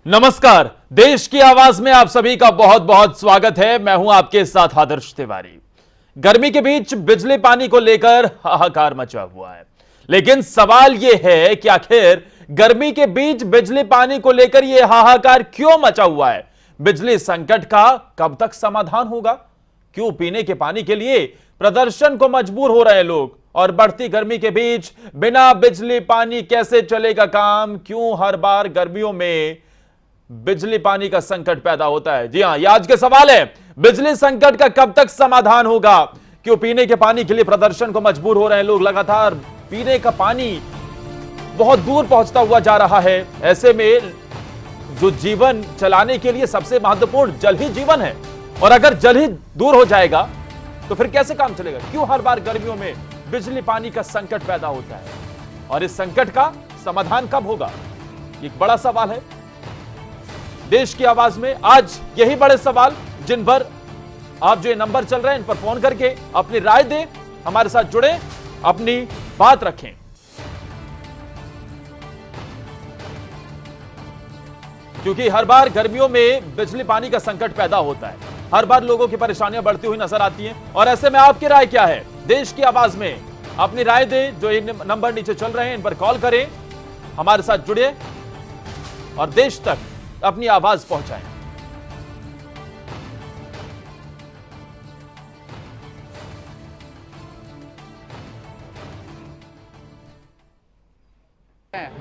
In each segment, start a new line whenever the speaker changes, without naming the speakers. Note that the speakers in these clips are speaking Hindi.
नमस्कार, देश की आवाज में आप सभी का बहुत बहुत स्वागत है। मैं हूं आपके साथ आदर्श तिवारी। गर्मी के बीच बिजली पानी को लेकर हाहाकार मचा हुआ है, लेकिन सवाल यह है कि आखिर गर्मी के बीच बिजली पानी को लेकर यह हाहाकार क्यों मचा हुआ है? बिजली संकट का कब तक समाधान होगा? क्यों पीने के पानी के लिए प्रदर्शन को मजबूर हो रहे लोग? और बढ़ती गर्मी के बीच बिना बिजली पानी कैसे चलेगा काम? क्यों हर बार गर्मियों में बिजली पानी का संकट पैदा होता है? जी हां, ये आज के सवाल है। बिजली संकट का कब तक समाधान होगा? क्यों पीने के पानी के लिए प्रदर्शन को मजबूर हो रहे हैं लोग? लगातार पीने का पानी बहुत दूर पहुंचता हुआ जा रहा है। ऐसे में जो जीवन चलाने के लिए सबसे महत्वपूर्ण जल ही जीवन है, और अगर जल ही दूर हो जाएगा तो फिर कैसे काम चलेगा? क्यों हर बार गर्मियों में बिजली पानी का संकट पैदा होता है, और इस संकट का समाधान कब होगा? एक बड़ा सवाल है। देश की आवाज में आज यही बड़े सवाल, जिन पर आप जो ये नंबर चल रहे हैं इन पर फोन करके अपनी राय दें, हमारे साथ जुड़े, अपनी बात रखें। क्योंकि हर बार गर्मियों में बिजली पानी का संकट पैदा होता है, हर बार लोगों की परेशानियां बढ़ती हुई नजर आती हैं, और ऐसे में आपकी राय क्या है? देश की आवाज में अपनी राय दें। जो ये नंबर नीचे चल रहे हैं इन पर कॉल करें, हमारे साथ जुड़े और देश तक अपनी आवाज पहुंचाएं।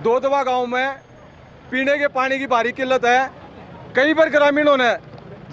दोदवा गांव में पीने के पानी की भारी किल्लत है। कई बार ग्रामीणों ने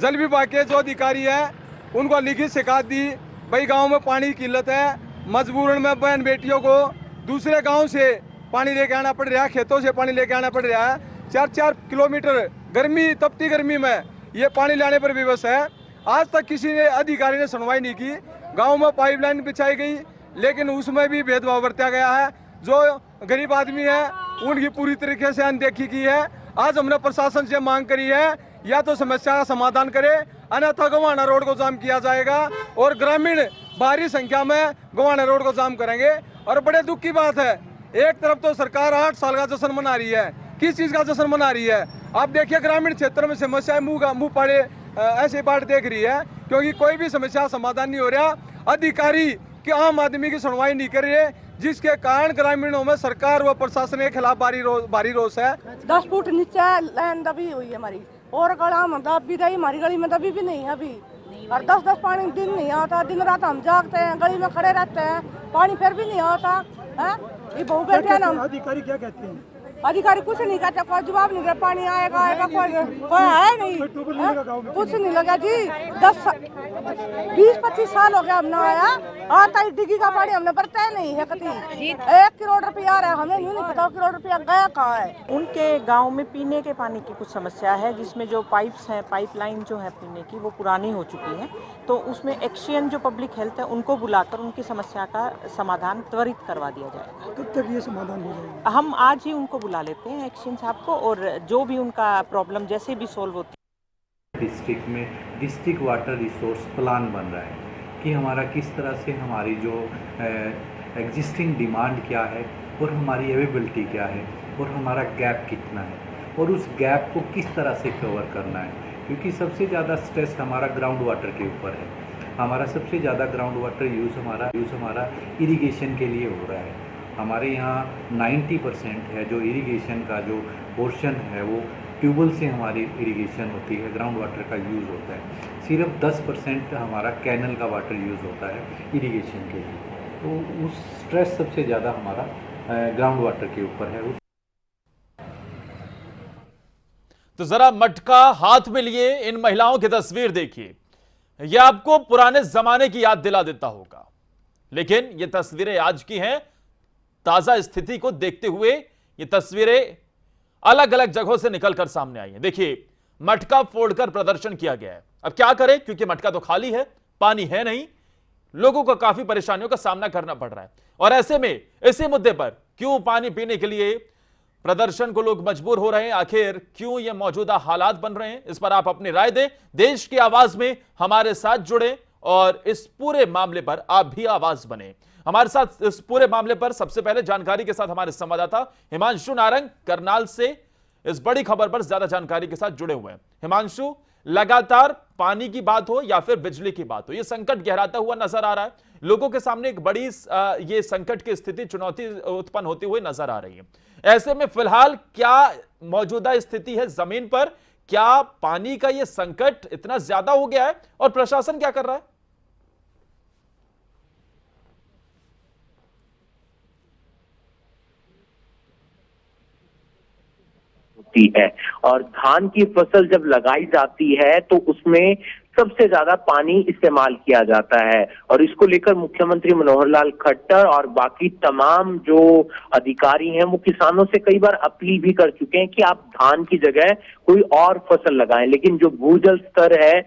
जल विभाग के जो अधिकारी है उनको लिखित शिकायत दी, भाई गांव में पानी की किल्लत है, मजबूरन में बहन बेटियों को दूसरे गांव से पानी लेके आना पड़ रहा है, खेतों से पानी लेके आना पड़ रहा है। 4-4 किलोमीटर गर्मी, तपती गर्मी में ये पानी लाने पर विवश है। आज तक किसी ने अधिकारी ने सुनवाई नहीं की। गांव में पाइपलाइन बिछाई गई, लेकिन उसमें भी भेदभाव बरता गया है। जो गरीब आदमी है उनकी पूरी तरीके से अनदेखी की है। आज हमने प्रशासन से मांग करी है, या तो समस्या का समाधान करे, अन्यथा गोवाना रोड को जाम किया जाएगा, और ग्रामीण भारी संख्या में गोवाना रोड को जाम करेंगे। और बड़े दुख की बात है, एक तरफ तो सरकार 8 साल का जश्न मना रही है। किस चीज का जश्न मना रही है? आप देखिए ग्रामीण क्षेत्र में समस्याएं मुंह पाड़े ऐसे बाट देख रही है, क्योंकि कोई भी समस्या समाधान नहीं हो रहा। अधिकारी कि आम आदमी की सुनवाई नहीं कर रहे, जिसके कारण ग्रामीणों में सरकार व प्रशासन के खिलाफ भारी रोष है।
10 फुट नीचे लाइन दबी हुई है हमारी, और गला में दबी रही, हमारी गली में दबी भी नहीं है अभी। और 10-10 पानी दिन नहीं आता, दिन रात हम जागते हैं, गली में खड़े रहते हैं, पानी फिर भी नहीं आता है। ये बहु बैठे हैं ना। अधिकारी क्या कहते हैं? अधिकारी कुछ नहीं कहते, कोई जवाब नहीं दे। पानी आएगा कोई है नहीं, कुछ नहीं लगा जी। 20-25 साल हो गया हमने आया, आता ही डिग्गी का पानी हमने बरता नहीं है कभी। 1 करोड़ रुपया आ रहा है, हमें नहीं पता 1 करोड़ रुपया गया कहाँ है।
उनके गांव में पीने के पानी की कुछ समस्या है, जिसमें जो पाइप्स हैं, पाइपलाइन जो है पीने की, वो पुरानी हो चुकी है। तो उसमें एक्शन जो पब्लिक हेल्थ है उनको बुलाकर उनकी समस्या का समाधान त्वरित करवा दिया जाएगा।
कब तक ये समाधान हो जाएगा?
हम आज ही उनको बुला लेते हैं एक्शन साहब को, और जो भी उनका प्रॉब्लम जैसे भी सोल्व होती है।
डिस्ट्रिक्ट में डिस्ट्रिक्ट वाटर रिसोर्स प्लान बन रहा है कि हमारा किस तरह से हमारी जो एग्जिस्टिंग डिमांड क्या है और हमारी अवेलेबिलिटी क्या है और हमारा गैप कितना है, और उस गैप को किस तरह से कवर करना है। क्योंकि सबसे ज़्यादा स्ट्रेस हमारा ग्राउंड वाटर के ऊपर है। हमारा सबसे ज़्यादा ग्राउंड वाटर यूज़ हमारा इरिगेशन के लिए हो रहा है। हमारे यहाँ 90% है जो इरिगेशन का जो पोर्शन है वो ट्यूबवेल से हमारी इरिगेशन होती है, ग्राउंड वाटर का यूज़ होता है। सिर्फ 10% हमारा कैनल का वाटर यूज़ होता है इरिगेशन के लिए। तो उस स्ट्रेस सबसे ज़्यादा हमारा ग्राउंड वाटर के ऊपर है।
तो जरा मटका हाथ में लिए इन महिलाओं की तस्वीर देखिए। यह आपको पुराने जमाने की याद दिला देता होगा, लेकिन ये तस्वीरें आज की हैं। ताजा स्थिति को देखते हुए ये तस्वीरें अलग अलग जगहों से निकलकर सामने आई हैं। देखिए, मटका फोड़कर प्रदर्शन किया गया है। अब क्या करें, क्योंकि मटका तो खाली है, पानी है नहीं, लोगों को काफी परेशानियों का सामना करना पड़ रहा है। और ऐसे में इसी मुद्दे पर क्यों पानी पीने के लिए प्रदर्शन को लोग मजबूर हो रहे हैं, आखिर क्यों ये मौजूदा हालात बन रहे हैं, इस पर आप अपनी राय दें। देश की आवाज में हमारे साथ जुड़े और इस पूरे मामले पर आप भी आवाज बने। हमारे साथ इस पूरे मामले पर सबसे पहले जानकारी के साथ हमारे संवाददाता हिमांशु नारंग करनाल से इस बड़ी खबर पर ज्यादा जानकारी के साथ जुड़े हुए हैं। हिमांशु, लगातार पानी की बात हो या फिर बिजली की बात हो, यह संकट गहराता हुआ नजर आ रहा है। लोगों के सामने एक बड़ी ये संकट की स्थिति, चुनौती उत्पन्न होती हुई नजर आ रही है। ऐसे में फिलहाल क्या मौजूदा स्थिति है जमीन पर? क्या पानी का यह संकट इतना ज्यादा हो गया है और प्रशासन क्या कर रहा है?
है और धान की फसल जब लगाई जाती है तो उसमें सबसे ज्यादा पानी इस्तेमाल किया जाता है और इसको लेकर मुख्यमंत्री मनोहर लाल खट्टर और बाकी तमाम जो अधिकारी हैं वो किसानों से कई बार अपील भी कर चुके हैं कि आप धान की जगह कोई और फसल लगाएं, लेकिन जो भूजल स्तर है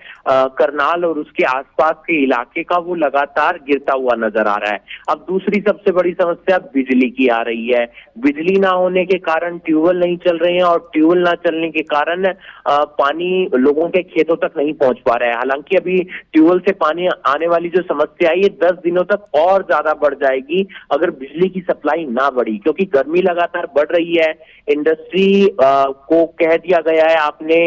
करनाल और उसके आसपास के इलाके का वो लगातार गिरता हुआ नजर आ रहा है। अब दूसरी सबसे बड़ी समस्या बिजली की आ रही है। बिजली ना होने के कारण ट्यूबवेल नहीं चल रहे हैं और ट्यूबवेल ना चलने के कारण पानी लोगों के खेतों तक नहीं पहुंच पा रहा है। हालांकि अभी ट्यूबवेल से पानी आने वाली जो समस्या है ये 10 दिनों तक और ज्यादा बढ़ जाएगी अगर बिजली की सप्लाई ना बढ़ी, क्योंकि गर्मी लगातार बढ़ रही है। इंडस्ट्री को कह दिया गया है आपने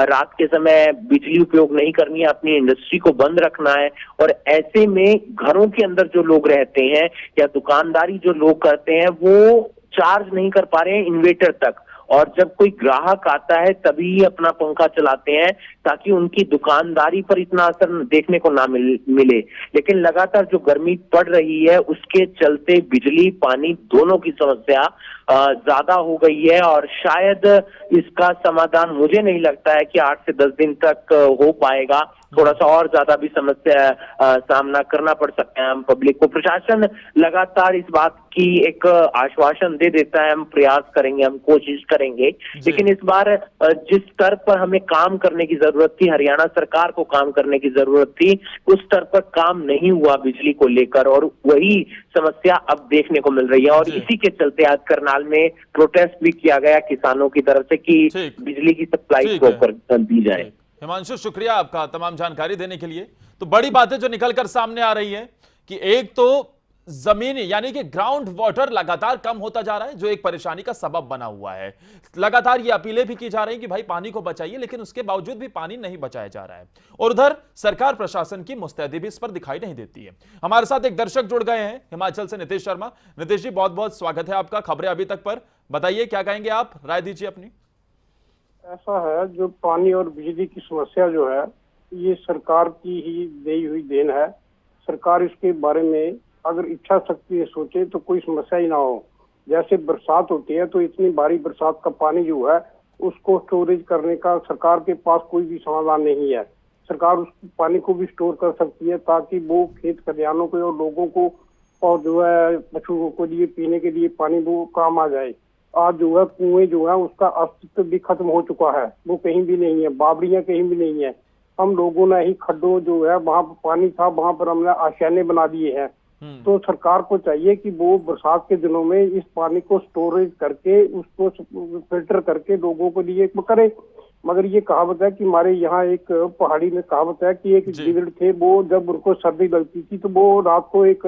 रात के समय बिजली उपयोग नहीं करनी है, अपनी इंडस्ट्री को बंद रखना है। और ऐसे में घरों के अंदर जो लोग रहते हैं या दुकानदारी जो लोग करते हैं वो चार्ज नहीं कर पा रहे हैं इन्वर्टर तक, और जब कोई ग्राहक आता है तभी अपना पंखा चलाते हैं ताकि उनकी दुकानदारी पर इतना असर देखने को ना मिले। लेकिन लगातार जो गर्मी पड़ रही है उसके चलते बिजली पानी दोनों की समस्या ज्यादा हो गई है और शायद इसका समाधान मुझे नहीं लगता है कि 8 से 10 दिन तक हो पाएगा। थोड़ा सा और ज्यादा भी समस्या सामना करना पड़ सकता है हम पब्लिक को। प्रशासन लगातार इस बात की एक आश्वासन दे देता है, हम प्रयास करेंगे, हम कोशिश करेंगे, लेकिन इस बार जिस स्तर पर हमें काम करने की जरूरत थी, हरियाणा सरकार को काम करने की जरूरत थी, उस स्तर पर काम नहीं हुआ बिजली को लेकर और वही समस्या अब देखने को मिल रही है। और इसी के चलते आज करनाल में प्रोटेस्ट भी किया गया किसानों की तरफ से कि बिजली की सप्लाई प्रॉपर दी जाए।
हिमांशु, शुक्रिया आपका तमाम जानकारी देने के लिए। तो बड़ी बातें जो निकलकर सामने आ रही है कि एक तो जमीन यानी कि ग्राउंड वाटर लगातार कम होता जा रहा है, जो एक परेशानी का सबब बना हुआ है। लगातार ये अपीलें भी की जा रही हैं कि भाई पानी को बचाइए, लेकिन उसके बावजूद भी पानी नहीं बचाया जा रहा है। और उधर सरकार प्रशासन की मुस्तैदी भी इस पर दिखाई नहीं देती है। हमारे साथ एक दर्शक जुड़ गए हैं हिमाचल से, नीतीश शर्मा। नीतीश जी, बहुत बहुत स्वागत है आपका खबरें अभी तक पर। बताइए क्या कहेंगे आप, राय दीजिए अपनी।
ऐसा है, जो पानी और बिजली की समस्या जो है ये सरकार की ही दी हुई देन है। सरकार इसके बारे में अगर इच्छा शक्ति से सोचे तो कोई समस्या ही ना हो। जैसे बरसात होती है तो इतनी भारी बरसात का पानी जो है उसको स्टोरेज करने का सरकार के पास कोई भी समाधान नहीं है। सरकार उस पानी को भी स्टोर कर सकती है ताकि वो खेत खलिहानों को और लोगों को और जो है पशुओं को लिए पीने के लिए पानी वो काम आ जाए। आज जो है कुएं जो है उसका अस्तित्व भी खत्म हो चुका है, वो कहीं भी नहीं है, बावड़ियां कहीं भी नहीं है। हम लोगों ने ही खड्डों जो है वहां पर पानी था वहां पर हमने आशियाने बना दिए हैं। तो सरकार को चाहिए कि वो बरसात के दिनों में इस पानी को स्टोरेज करके उसको फिल्टर करके लोगों को लिए करे। मगर ये कहावत है कि हमारे यहाँ एक पहाड़ी में कहावत है कि एक गिदड़ थे, वो जब उनको सर्दी लगती थी तो वो रात को एक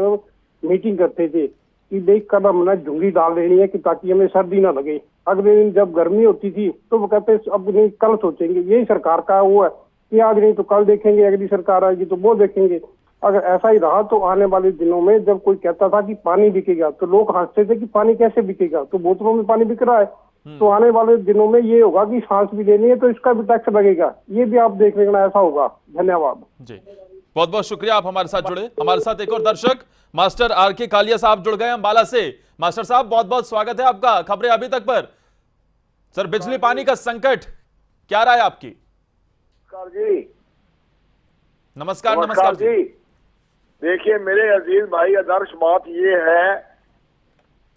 मीटिंग करते थे कि देख कर हमने झुंगी डाल देनी है कि ताकि हमें सर्दी ना लगे। अगले दिन जब गर्मी होती थी तो वो कहते अब नहीं कल सोचेंगे। यही सरकार का वो है कि आज नहीं तो कल देखेंगे, अगली सरकार आएगी तो वो देखेंगे। अगर ऐसा ही रहा तो आने वाले दिनों में जब कोई कहता था कि पानी बिकेगा तो लोग हंसते थे कि पानी कैसे बिकेगा, तो बोतलों में पानी बिक रहा है। तो आने वाले दिनों में ये होगा कि सांस भी लेनी है तो इसका भी टैक्स लगेगा। ये भी आप देख लेना, ऐसा होगा। धन्यवाद
जी, बहुत बहुत शुक्रिया, आप हमारे साथ जुड़े। हमारे साथ एक और दर्शक मास्टर आर.के. कालिया साहब जुड़ गए अंबाला से। मास्टर साहब, बहुत बहुत स्वागत है आपका खबरें अभी तक पर। सर, बिजली पानी का संकट क्या राय आपकी? नमस्कार नमस्कार जी।
देखिए मेरे अजीज भाई, आदर्श बात ये है,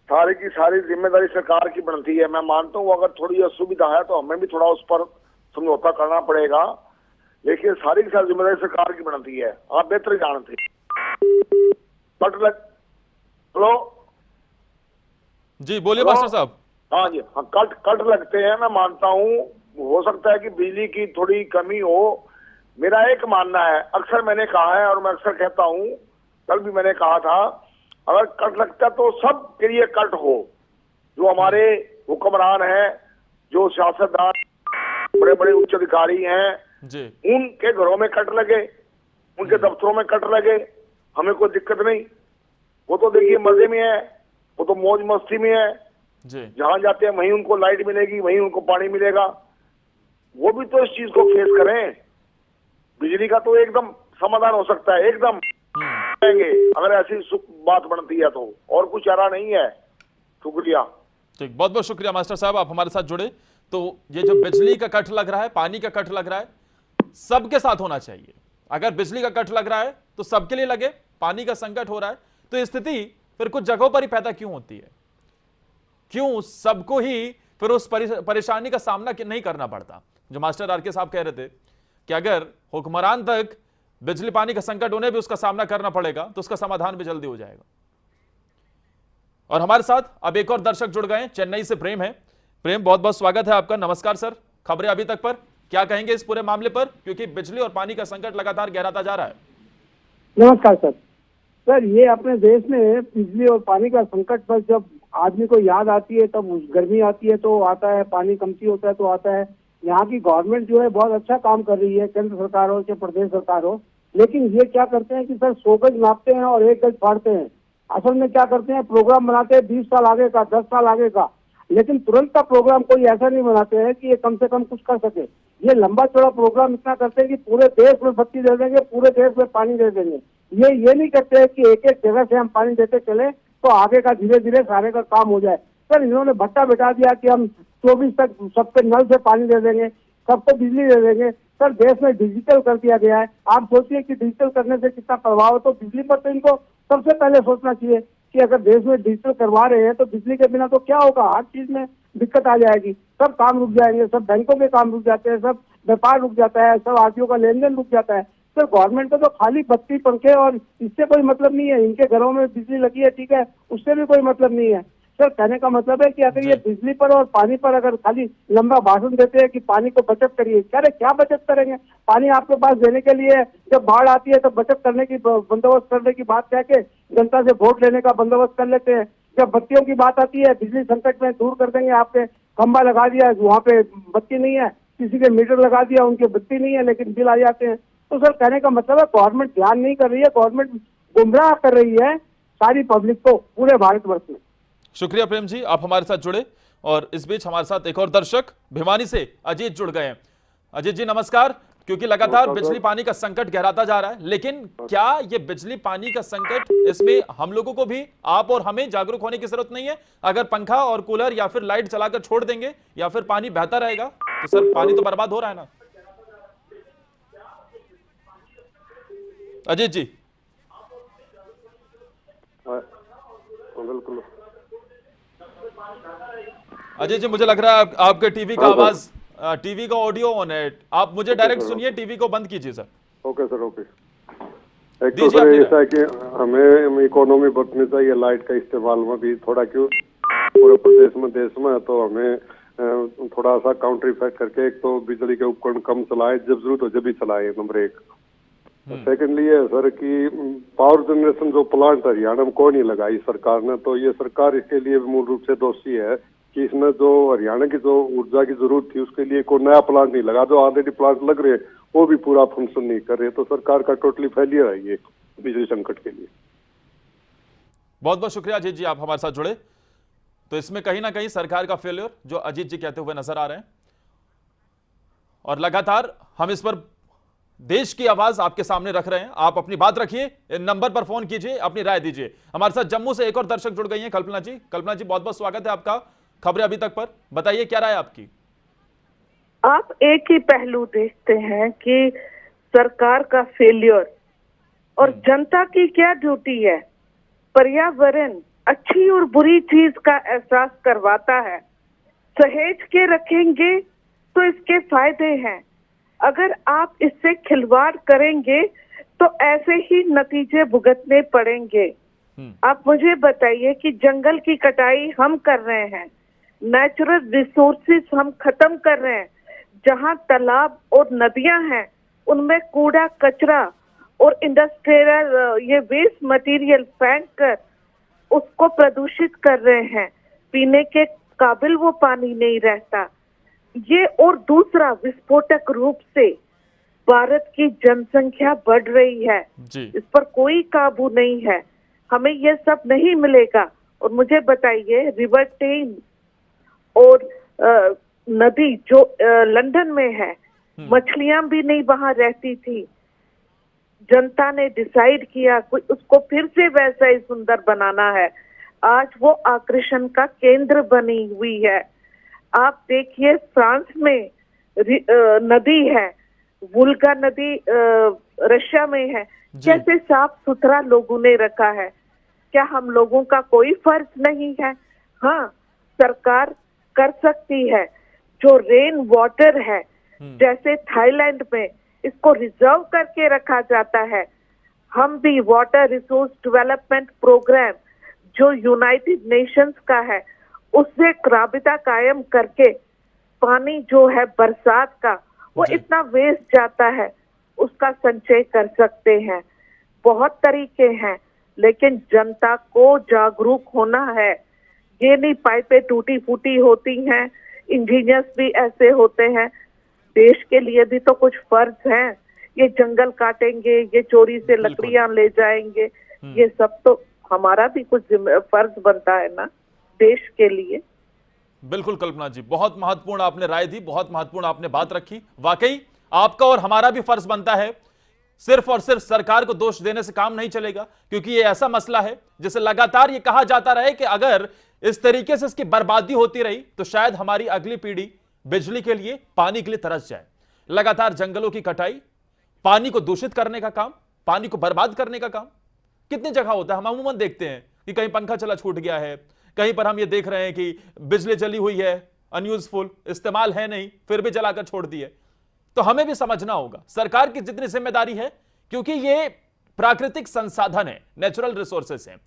सारी की सारी जिम्मेदारी सरकार की बनती है। मैं मानता हूँ अगर थोड़ी असुविधा है तो हमें भी थोड़ा उस पर समझौता करना पड़ेगा, लेकिन सारी की सारी जिम्मेदारी सरकार की बनती है। आप बेहतर जानते हैं। हेलो
जी, बोलिए मास्टर साहब।
हाँ जी, हाँ, कट लगते हैं। मैं मानता हूँ हो सकता है कि बिजली की थोड़ी कमी हो। मेरा एक मानना है, अक्सर मैंने कहा है और मैं अक्सर कहता हूँ, कल भी मैंने कहा था, अगर कट लगता तो सब के लिए कट हो। जो हमारे हुक्मरान हैं, जो सियासतदान बड़े बड़े उच्च अधिकारी हैं
जी
उनके घरों में कट लगे, उनके दफ्तरों में कट लगे, हमें कोई दिक्कत नहीं। वो तो देखिए मजे में है, वो तो मौज मस्ती में है,
जी
जहां जाते हैं वहीं उनको लाइट मिलेगी, वहीं उनको पानी मिलेगा। वो भी तो इस चीज को फेस करें। बिजली का तो एकदम समाधान हो सकता है, एकदम अगर ऐसी बात बनती है तो, और कुछ चारा नहीं है। शुक्रिया।
ठीक, बहुत बहुत शुक्रिया मास्टर साहब, आप हमारे साथ जुड़े। तो ये जो बिजली का कट लग रहा है, पानी का कट लग रहा है, सबके साथ होना चाहिए। अगर बिजली का कट लग रहा है तो सबके लिए लगे, पानी का संकट हो रहा है तो ये स्थिति फिर कुछ जगहों पर ही पैदा क्यों होती है? क्यों सबको ही फिर उस परेशानी का सामना नहीं करना पड़ता? जो मास्टर आर के साहब कह रहे थे कि अगर हुक्मरान तक बिजली पानी का संकट उन्हें भी उसका सामना करना पड़ेगा तो उसका समाधान भी जल्दी हो जाएगा। और हमारे साथ अब एक और दर्शक जुड़ गए, चेन्नई से प्रेम है। प्रेम, बहुत बहुत स्वागत है आपका। नमस्कार सर, खबरें अभी तक पर क्या कहेंगे इस पूरे मामले पर, क्योंकि बिजली और पानी का संकट लगातार गहराता जा रहा है।
नमस्कार सर। सर, ये अपने देश में बिजली और पानी का संकट पर जब आदमी को याद आती है तब गर्मी आती है तो आता है, पानी कमती होता है तो आता है। यहाँ की गवर्नमेंट जो है बहुत अच्छा काम कर रही है, केंद्र सरकार हो चाहे प्रदेश सरकार हो, लेकिन ये क्या करते हैं कि सर 100 गज नापते हैं और 1 गज फाड़ते हैं। असल में क्या करते हैं, प्रोग्राम बनाते हैं 20 साल आगे का, 10 साल आगे का, लेकिन तुरंत का प्रोग्राम कोई ऐसा नहीं बनाते हैं कि ये कम से कम कुछ कर सके। ये लंबा चौड़ा प्रोग्राम इतना करते हैं कि पूरे देश में बत्ती दे देंगे, पूरे देश में पानी दे देंगे। ये नहीं करते हैं कि एक एक जगह से हम पानी देते चले तो आगे का धीरे धीरे सारे का काम हो जाए। सर, इन्होंने भट्टा बिठा दिया कि हम 24 तक सबके नल से पानी दे देंगे, सबको बिजली दे देंगे। सर, देश में डिजिटल कर दिया गया है। आप सोचिए कि डिजिटल करने से कितना प्रभाव है, तो बिजली पर तो इनको सबसे पहले सोचना चाहिए कि अगर देश में डिजिटल करवा रहे हैं तो बिजली के बिना तो क्या होगा, हर चीज में दिक्कत आ जाएगी, सब काम रुक जाएंगे, सब बैंकों के काम रुक जाते हैं, सब व्यापार रुक जाता है, सब आरटीओ का लेन देन रुक जाता है। सर, गवर्नमेंट को तो खाली बत्ती पंखे और इससे कोई मतलब नहीं है। इनके घरों में बिजली लगी है, ठीक है, उससे भी कोई मतलब नहीं है। सर, कहने का मतलब है कि अगर ये बिजली पर और पानी पर अगर खाली लंबा भाषण देते हैं कि पानी को बचत करिए, क्या बचत करेंगे? पानी आपके पास देने के लिए जब बाढ़ आती है तो बचत करने की, बंदोबस्त करने की बात कह के जनता से वोट लेने का बंदोबस्त कर लेते हैं। जब बत्तियों की बात आती है, बिजली संकट में दूर कर देंगे, आपने खंभा लगा दिया, वहाँ पे बत्ती नहीं है, किसी के मीटर लगा दिया, उनके बत्ती नहीं है लेकिन बिल आ जाते हैं। तो सर, कहने का मतलब है गवर्नमेंट ध्यान नहीं कर रही है, गवर्नमेंट गुमराह कर रही है सारी पब्लिक को पूरे भारतवर्ष में।
शुक्रिया प्रेम जी, आप हमारे साथ जुड़े। और इस बीच हमारे साथ एक और दर्शक भिवानी से अजीत जुड़ गए हैं। अजीत जी नमस्कार। क्योंकि लगातार बिजली पानी का संकट गहराता जा रहा है, लेकिन क्या ये बिजली पानी का संकट, इसमें हम लोगों को भी, आप और हमें जागरूक होने की जरूरत नहीं है? अगर पंखा और कूलर या फिर लाइट चलाकर छोड़ देंगे या फिर पानी बहता रहेगा तो सर पानी तो बर्बाद हो रहा है ना। अजीत जी।
बिल्कुल
अजय जी, मुझे लग रहा है आपके टीवी का आवाज, टीवी का ऑडियो ऑन है, आप मुझे डायरेक्ट सुनिए, टीवी को बंद कीजिए सर।
Okay sir, okay. एक तो सर ऐसा है कि हमें इकोनॉमी बरतनी चाहिए लाइट का इस्तेमाल में भी थोड़ा, क्यों पूरे प्रदेश में देश में, तो हमें थोड़ा सा काउंटर इफेक्ट करके एक तो बिजली के उपकरण कम चलाएं, जब जरूरत हो जब भी चलाएं, नंबर 1। सेकेंडली है सर कि पावर जनरेशन जो प्लांट हरियाणा में कोई नहीं लगाई सरकार ने, तो ये सरकार इसके लिए मूल रूप से दोषी है कि इसमें जो हरियाणा की जो ऊर्जा की जरूरत थी उसके लिए कोई नया प्लांट नहीं लगा। जो ऑलरेडी प्लांट लग रहे हैं वो भी पूरा फंक्शन नहीं कर रहे, तो सरकार का टोटली फेलियर है ये बिजली संकट के लिए।
बहुत बहुत शुक्रिया अजीत जी, आप हमारे साथ जुड़े। तो इसमें कहीं ना कहीं सरकार का फेलियर जो अजीत जी कहते हुए नजर आ रहे हैं, और लगातार हम इस पर देश की आवाज आपके सामने रख रहे हैं। आप अपनी बात रखिए, नंबर पर फोन कीजिए, अपनी राय दीजिए। हमारे साथ जम्मू से एक और दर्शक जुड़ गई हैं, कल्पना जी। कल्पना जी, बहुत बहुत स्वागत है आपका खबरें अभी तक पर, बताइए क्या राय आपकी।
आप एक ही पहलू देखते हैं कि सरकार का फेलियर और जनता की क्या ड्यूटी है। पर्यावरण अच्छी और बुरी चीज का एहसास करवाता है, सहेज के रखेंगे तो इसके फायदे हैं, अगर आप इससे खिलवाड़ करेंगे तो ऐसे ही नतीजे भुगतने पड़ेंगे। आप मुझे बताइए कि जंगल की कटाई हम कर रहे हैं, नेचुरल रिसोर्सेज हम खत्म कर रहे हैं, जहां तालाब और नदियां हैं उनमें कूड़ा कचरा और इंडस्ट्रियल ये वेस्ट मटेरियल फेंक कर उसको प्रदूषित कर रहे हैं, पीने के काबिल वो पानी नहीं रहता। ये और दूसरा विस्फोटक रूप से भारत की जनसंख्या बढ़ रही है
जी।
इस पर कोई काबू नहीं है। हमें ये सब नहीं मिलेगा। और मुझे बताइए, रिवर टेम्स और नदी जो लंदन में है, मछलियां भी नहीं वहां रहती थी। जनता ने डिसाइड किया उसको फिर से वैसा ही सुंदर बनाना है। आज वो आकर्षण का केंद्र बनी हुई है। आप देखिए, फ्रांस में नदी है, वोल्गा नदी रशिया में है, कैसे साफ सुथरा लोगों ने रखा है। क्या हम लोगों का कोई फर्ज नहीं है? हाँ, सरकार कर सकती है। जो रेन वाटर है, जैसे थाईलैंड में इसको रिजर्व करके रखा जाता है, हम भी वाटर रिसोर्स डेवलपमेंट प्रोग्राम जो यूनाइटेड नेशंस का है उससे राबिता कायम करके पानी जो है बरसात का वो इतना वेस्ट जाता है उसका संचय कर सकते हैं। बहुत तरीके हैं, लेकिन जनता को जागरूक होना है। ये नहीं पाइपें टूटी फूटी होती हैं, इंजीनियर्स भी ऐसे होते हैं। देश के लिए भी तो कुछ फर्ज हैं। ये जंगल काटेंगे, ये चोरी से लकड़ियां ले जाएंगे, ये सब तो हमारा भी कुछ फर्ज बनता है ना देश के लिए।
बिल्कुल कल्पना जी, बहुत महत्वपूर्ण आपने राय दी, बहुत महत्वपूर्ण आपने बात रखी। वाकई आपका और हमारा भी फर्ज बनता है। सिर्फ और सिर्फ सरकार को दोष देने से काम नहीं चलेगा, क्योंकि ये ऐसा मसला है जिसे लगातार ये कहा जाता रहे कि अगर इस तरीके से इसकी बर्बादी होती रही तो शायद हमारी अगली पीढ़ी बिजली के लिए, पानी के लिए तरस जाए। लगातार जंगलों की कटाई, पानी को दूषित करने का काम, पानी को बर्बाद करने का काम कितनी जगह होता है। हम अमूमन देखते हैं कि कहीं पंखा चला छूट गया है, कहीं पर हम ये देख रहे हैं कि बिजली जली हुई है, अनयूजफुल, इस्तेमाल है नहीं, फिर भी जलाकर छोड़ दी है। तो हमें भी समझना होगा सरकार की जितनी जिम्मेदारी है, क्योंकि ये प्राकृतिक संसाधन है, नेचुरल रिसोर्सेस हैं।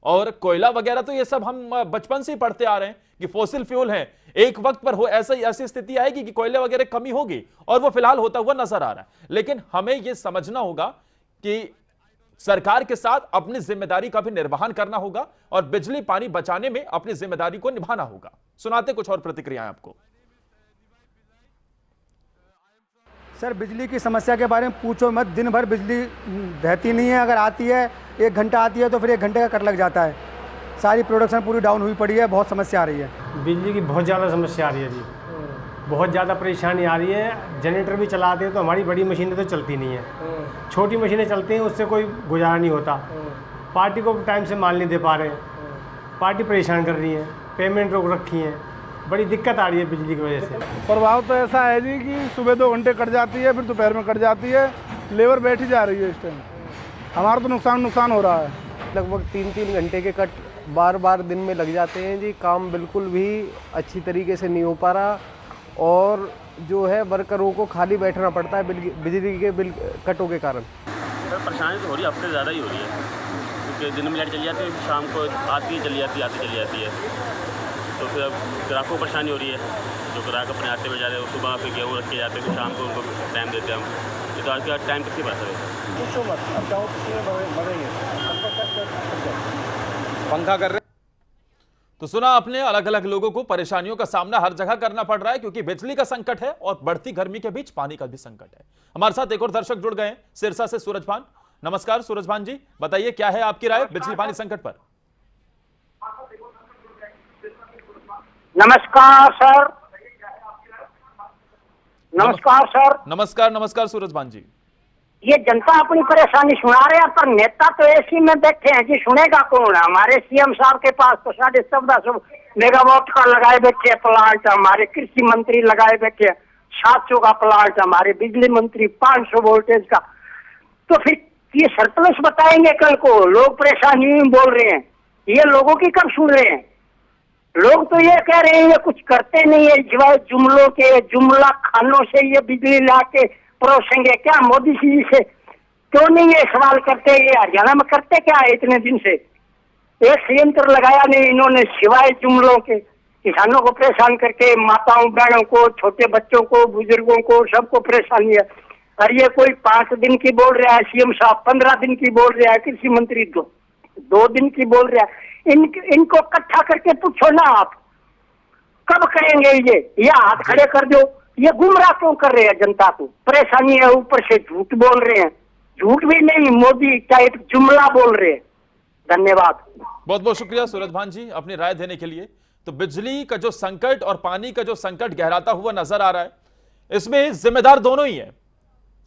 और कोयला वगैरह तो ये सब हम बचपन से ही पढ़ते आ रहे हैं कि फॉसिल फ्यूल है। एक वक्त पर हो ऐसी स्थिति आएगी कि कोयले वगैरह कमी होगी, और वो फिलहाल होता हुआ नजर आ रहा है। लेकिन हमें यह समझना होगा कि सरकार के साथ अपनी जिम्मेदारी का भी निर्वहन करना होगा और बिजली पानी बचाने में अपनी जिम्मेदारी को निभाना होगा। सुनाते कुछ और प्रतिक्रियाएं आपको।
सर, बिजली की समस्या के बारे में पूछो मत। दिन भर बिजली रहती नहीं है, अगर आती है 1 घंटा आती है तो फिर 1 घंटे का कट लग जाता है। सारी प्रोडक्शन पूरी डाउन हुई पड़ी है, बहुत समस्या आ रही है।
बिजली की बहुत ज़्यादा समस्या आ रही है जी, बहुत ज़्यादा परेशानी आ रही है। जनरेटर भी चलाते हैं तो हमारी बड़ी मशीनें तो चलती नहीं है, छोटी मशीनें चलती हैं, उससे कोई गुजारा नहीं होता। पार्टी को टाइम से माल नहीं दे पा रहे, पार्टी परेशान कर रही है, पेमेंट रोक रखी है, बड़ी दिक्कत आ रही है बिजली की वजह से।
प्रभाव तो ऐसा है जी कि सुबह 2 घंटे कट जाती है, फिर दोपहर में कट जाती है, लेबर बैठी जा रही है। इस टाइम हमारा तो नुकसान हो रहा है।
लगभग 3-3 घंटे के कट बार बार दिन में लग जाते हैं जी। काम बिल्कुल भी अच्छी तरीके से नहीं हो पा रहा, और जो है वर्करों को खाली बैठना पड़ता है बिजली के बिल कटों के कारण।
सर, परेशानी तो हो रही है, हफ्ते ज़्यादा ही हो रही है, क्योंकि दिन में लाइट चली जाती है, शाम को आती है चली जाती है, आती चली जाती है। तो फिर अब ग्राहकों को परेशानी हो रही है। जो ग्राहक अपने आटे में जा रहे हैं, सुबह फिर गेहूँ रख के जाते हैं, तो शाम को उनको टाइम देते हैं हम। ये तो आज का टाइम कितनी बात है।
पंखा कर रहे।
तो सुना आपने, अलग अलग लोगों को परेशानियों का सामना हर जगह करना पड़ रहा है, क्योंकि बिजली का संकट है और बढ़ती गर्मी के बीच पानी का भी संकट है। हमारे साथ एक और दर्शक जुड़ गए हैं सिरसा से, सूरजभान। नमस्कार सूरजभान जी, बताइए क्या है आपकी राय बिजली पानी संकट पर।
नमस्कार सर। नमस्कार सर।
नमस्कार सूरजभान जी।
ये जनता अपनी परेशानी सुना रहे हैं, पर नेता तो एसी में बैठे हैं जी, सुनेगा कौन? हमारे सीएम साहब के पास तो 1450 मेगावाट का लगाए बैठे प्लांट, हमारे कृषि मंत्री लगाए बैठे 700 का प्लांट, हमारे बिजली मंत्री 500 वोल्टेज का। तो फिर ये सरप्लस बताएंगे कल को? लोग परेशानी में बोल रहे हैं, ये लोगों की कब सुन रहे हैं? लोग तो ये कह रहे हैं ये कुछ करते नहीं है, सिवाय जुमलों के, जुमला खानों से ये बिजली ला के परोसेंगे। क्या मोदी जी से क्यों नहीं ये सवाल करते? ये हरियाणा में करते क्या है इतने दिन से? एक संयंत्र लगाया नहीं इन्होंने, सिवाय जुमलों के। किसानों को परेशान करके, माताओं बहनों को, छोटे बच्चों को, बुजुर्गों को, सबको परेशानी है। और ये कोई 5 दिन की बोल रहा है सीएम साहब, 15 दिन की बोल रहा है कृषि मंत्री, 2 दिन की बोल रहा है। इनको इकट्ठा करके पूछो ना आप, कब करेंगे ये हाथ खड़े कर दो। ये गुमराह क्यों कर रहे हैं जनता को? परेशानी है, ऊपर से झूठ बोल रहे हैं। झूठ भी नहीं, मोदी टाइप जुमला बोल रहे हैं। धन्यवाद।
बहुत बहुत शुक्रिया सूरज भान जी अपनी राय देने के लिए। तो बिजली का जो संकट और पानी का जो संकट गहराता हुआ नजर आ रहा है, इसमें जिम्मेदार दोनों ही है।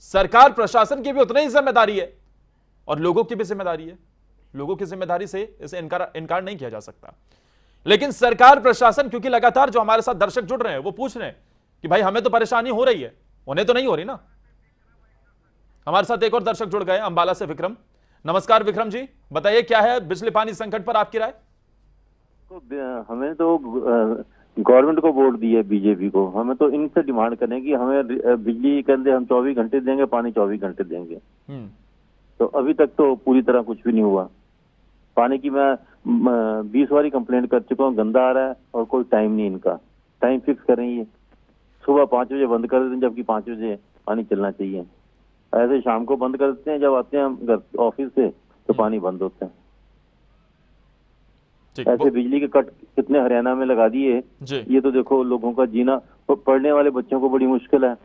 सरकार प्रशासन की भी उतनी ही जिम्मेदारी है और लोगों की भी जिम्मेदारी है। लोगों की जिम्मेदारी से इसे इनकार नहीं किया जा सकता। लेकिन सरकार प्रशासन, क्योंकि लगातार जो हमारे साथ दर्शक जुड़ रहे हैं वो पूछ रहे हैं कि भाई हमें तो परेशानी हो रही है, उन्हें तो नहीं हो रही ना। हमारे साथ एक और दर्शक जुड़ गए अंबाला से, विक्रम। नमस्कार विक्रम जी, बताइए क्या है बिजली पानी संकट पर आपकी राय?
हमें तो गवर्नमेंट को वोट दी है, बीजेपी को। हमें तो इनसे डिमांड करने की, हमें बिजली कहते हम 24 घंटे देंगे, पानी 24 घंटे देंगे। तो अभी तक तो पूरी तरह कुछ भी नहीं हुआ। पानी की मैं 20 बारी कंप्लेंट कर चुका हूँ, गंदा आ रहा है और कोई टाइम नहीं इनका। टाइम फिक्स करें, ये सुबह 5 बजे बंद कर देते हैं जबकि 5 बजे पानी चलना चाहिए। ऐसे शाम को बंद कर देते हैं, जब आते हैं हम घर ऑफिस से तो पानी बंद होता है। ऐसे बिजली के कट कितने हरियाणा में लगा दिए। ये तो देखो लोगों का जीना, पढ़ने वाले बच्चों को बड़ी मुश्किल है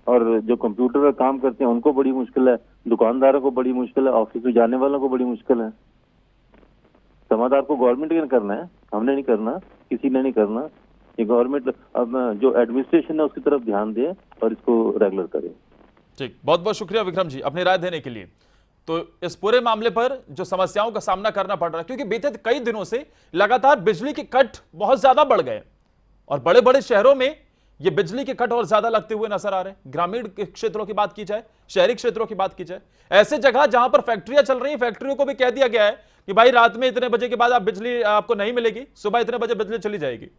और जो कंप्यूटर पर काम करते हैं उनको बड़ी मुश्किल है, दुकानदारों को बड़ी मुश्किल है, ऑफिस में जाने वालों को बड़ी मुश्किल है। समाधान को गवर्नमेंट ने करना है, हमने नहीं करना, किसी ने नहीं करना। ये गवर्नमेंट अब जो एडमिनिस्ट्रेशन है उसकी तरफ ध्यान दे और इसको रेगुलर करे।
ठीक, बहुत बहुत शुक्रिया विक्रम जी अपनी राय देने के लिए। तो इस पूरे मामले पर जो समस्याओं का सामना करना पड़ रहा है, क्योंकि बीते कई दिनों से लगातार बिजली के कट बहुत ज्यादा बढ़ गए और बड़े बड़े शहरों में ये बिजली के कट और ज्यादा लगते हुए नजर आ रहे हैं। ग्रामीण क्षेत्रों की बात की जाए, शहरी क्षेत्रों की बात की जाए, ऐसे जगह जहां पर फैक्ट्रियां चल रही हैं, फैक्ट्रियों को भी कह दिया गया है कि भाई रात में इतने बजे के बाद आप बिजली आपको नहीं मिलेगी, सुबह इतने बजे बिजली चली जाएगी।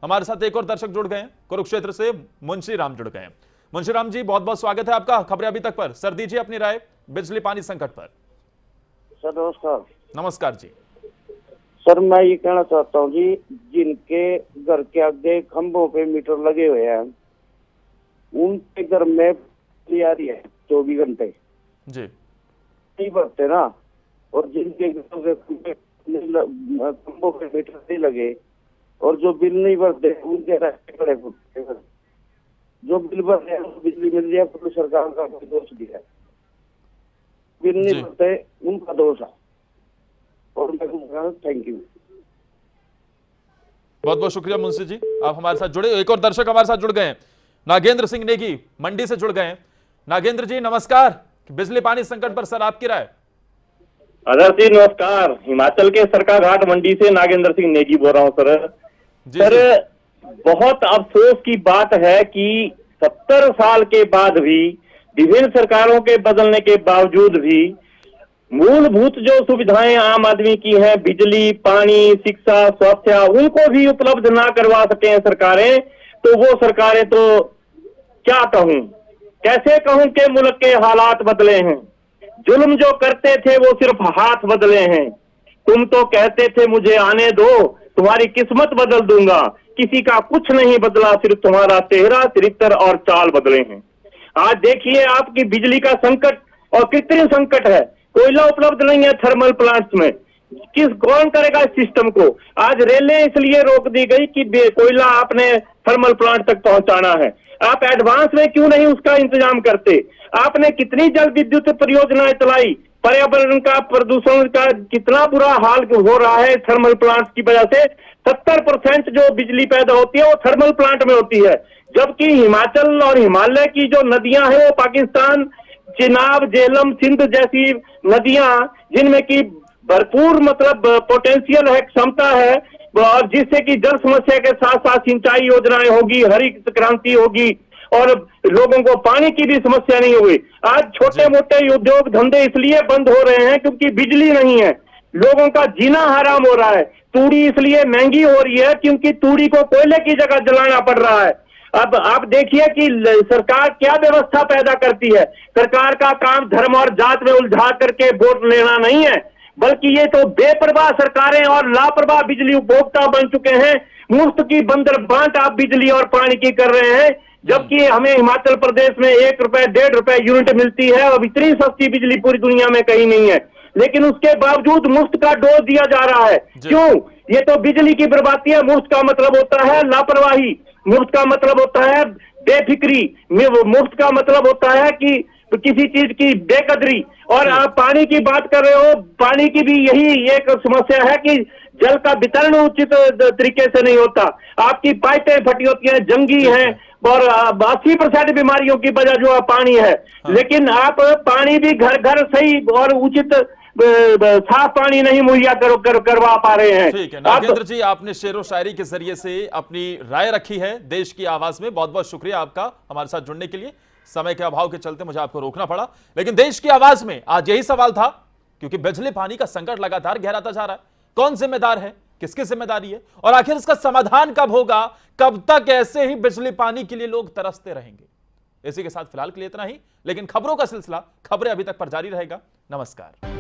हमारे साथ एक और दर्शक जुड़ गए हैं, कुरुक्षेत्र से मुंशी राम जुड़ गए हैं। मुंशी राम जी, बहुत बहुत स्वागत है आपका खबरें अभी तक पर। सर दीजिए अपनी राय बिजली पानी संकट पर।
सर नमस्कार।
नमस्कार जी।
सर मैं ये कहना चाहता हूँ जी, जिनके घर के आगे खंभों पे मीटर लगे हुए हैं उनके घर में बिजली आ रही है 24 घंटे
जी,
नहीं भरते ना, और जिनके खंभों पे मीटर नहीं लगे और जो बिल नहीं भरते उनके रास्ते खड़े होते। जो बिल भर रहे हैं बिजली मिल रही है, पूरी सरकार का कोई दोष नहीं है। बिल नहीं भरते उनका दोष है। और थैंक यू।
बहुत बहुत शुक्रिया मुंशी जी, आप हमारे साथ जुड़े। एक और दर्शक हमारे साथ जुड़ गए हैं, नागेंद्र सिंह नेगी मंडी से जुड़ गए हैं। नागेंद्र जी नमस्कार, बिजली पानी संकट पर सर आपकी राय?
आदर्श जी नमस्कार, हिमाचल के सरका घाट मंडी से नागेंद्र सिंह नेगी बोल रहा हूँ सर। सर बहुत अफसोस की बात है कि 70 साल के बाद भी, विभिन्न सरकारों के बदलने के बावजूद भी मूलभूत जो सुविधाएं आम आदमी की हैं, बिजली, पानी, शिक्षा, स्वास्थ्य, उनको भी उपलब्ध ना करवा सके हैं सरकारें, तो वो सरकारें तो क्या कहूं, कैसे कहूं कि मुल्क के हालात बदले हैं। जुल्म जो करते थे वो सिर्फ हाथ बदले हैं। तुम तो कहते थे मुझे आने दो, तुम्हारी किस्मत बदल दूंगा, किसी का कुछ नहीं बदला, सिर्फ तुम्हारा चेहरा, चरित्र और चाल बदले हैं। आज देखिए आपकी बिजली का संकट और कृत्रिम संकट है। कोयला उपलब्ध नहीं है थर्मल प्लांट्स में, कौन करेगा इस सिस्टम को? आज रेलें इसलिए रोक दी गई कि कोयला आपने थर्मल प्लांट तक पहुंचाना है। आप एडवांस में क्यों नहीं उसका इंतजाम करते? आपने कितनी जल विद्युत परियोजनाएं चलाई, पर्यावरण का, प्रदूषण का कितना बुरा हाल हो रहा है थर्मल प्लांट्स की वजह से। 70% जो बिजली पैदा होती है वो थर्मल प्लांट में होती है, जबकि हिमाचल और हिमालय की जो नदियां हैं वो पाकिस्तान, चिनाब, झेलम, सिंध जैसी नदियां जिनमें की भरपूर मतलब पोटेंशियल है, क्षमता है, और जिससे कि जल समस्या के साथ साथ सिंचाई योजनाएं होगी, हरित क्रांति होगी और लोगों को पानी की भी समस्या नहीं हुई। आज छोटे मोटे उद्योग धंधे इसलिए बंद हो रहे हैं क्योंकि बिजली नहीं है, लोगों का जीना हराम हो रहा है। तूड़ी इसलिए महंगी हो रही है क्योंकि तूड़ी को कोयले की जगह जलाना पड़ रहा है। अब आप देखिए कि सरकार क्या व्यवस्था पैदा करती है। सरकार का काम धर्म और जात में उलझा करके वोट लेना नहीं है, बल्कि ये तो बेपरवाह सरकारें और लापरवाह बिजली उपभोक्ता बन चुके हैं। मुफ्त की बंदर बांट आप बिजली और पानी की कर रहे हैं, जबकि हमें हिमाचल प्रदेश में 1 रुपए 1.5 रुपए यूनिट मिलती है और इतनी सस्ती बिजली पूरी दुनिया में कहीं नहीं है। लेकिन उसके बावजूद मुफ्त का डोज दिया जा रहा है। क्यों? ये तो बिजली की बर्बादी है। मुफ्त का मतलब होता है लापरवाही, मुफ्त का मतलब होता है बेफिक्री, मुफ्त का मतलब होता है कि किसी चीज की बेकदरी। और आप पानी की बात कर रहे हो, पानी की भी यही एक समस्या है कि जल का वितरण उचित तरीके से नहीं होता। आपकी पाइपें फटी होती हैं, जंगी हैं, और 80% बीमारियों की वजह जो है पानी है। लेकिन आप पानी भी घर घर सही और उचित साफ पानी नहीं मुहैया करवा पा रहे हैं।
ठीक है नागेंद्र जी, आपने शेरो शायरी के जरिए से अपनी राय रखी है देश की आवाज में। बहुत बहुत शुक्रिया आपका हमारे साथ जुड़ने के लिए। समय के अभाव के चलते मुझे आपको रोकना पड़ा, लेकिन देश की आवाज में आज यही सवाल था, क्योंकि बिजली पानी का संकट लगातार गहराता जा रहा है। कौन जिम्मेदार है, किसकी जिम्मेदारी है, और आखिर इसका समाधान कब होगा? कब तक ऐसे ही बिजली पानी के लिए लोग तरसते रहेंगे? इसी के साथ फिलहाल के लिए इतना ही, लेकिन खबरों का सिलसिला, खबरें अभी तक पर जारी रहेगा। नमस्कार।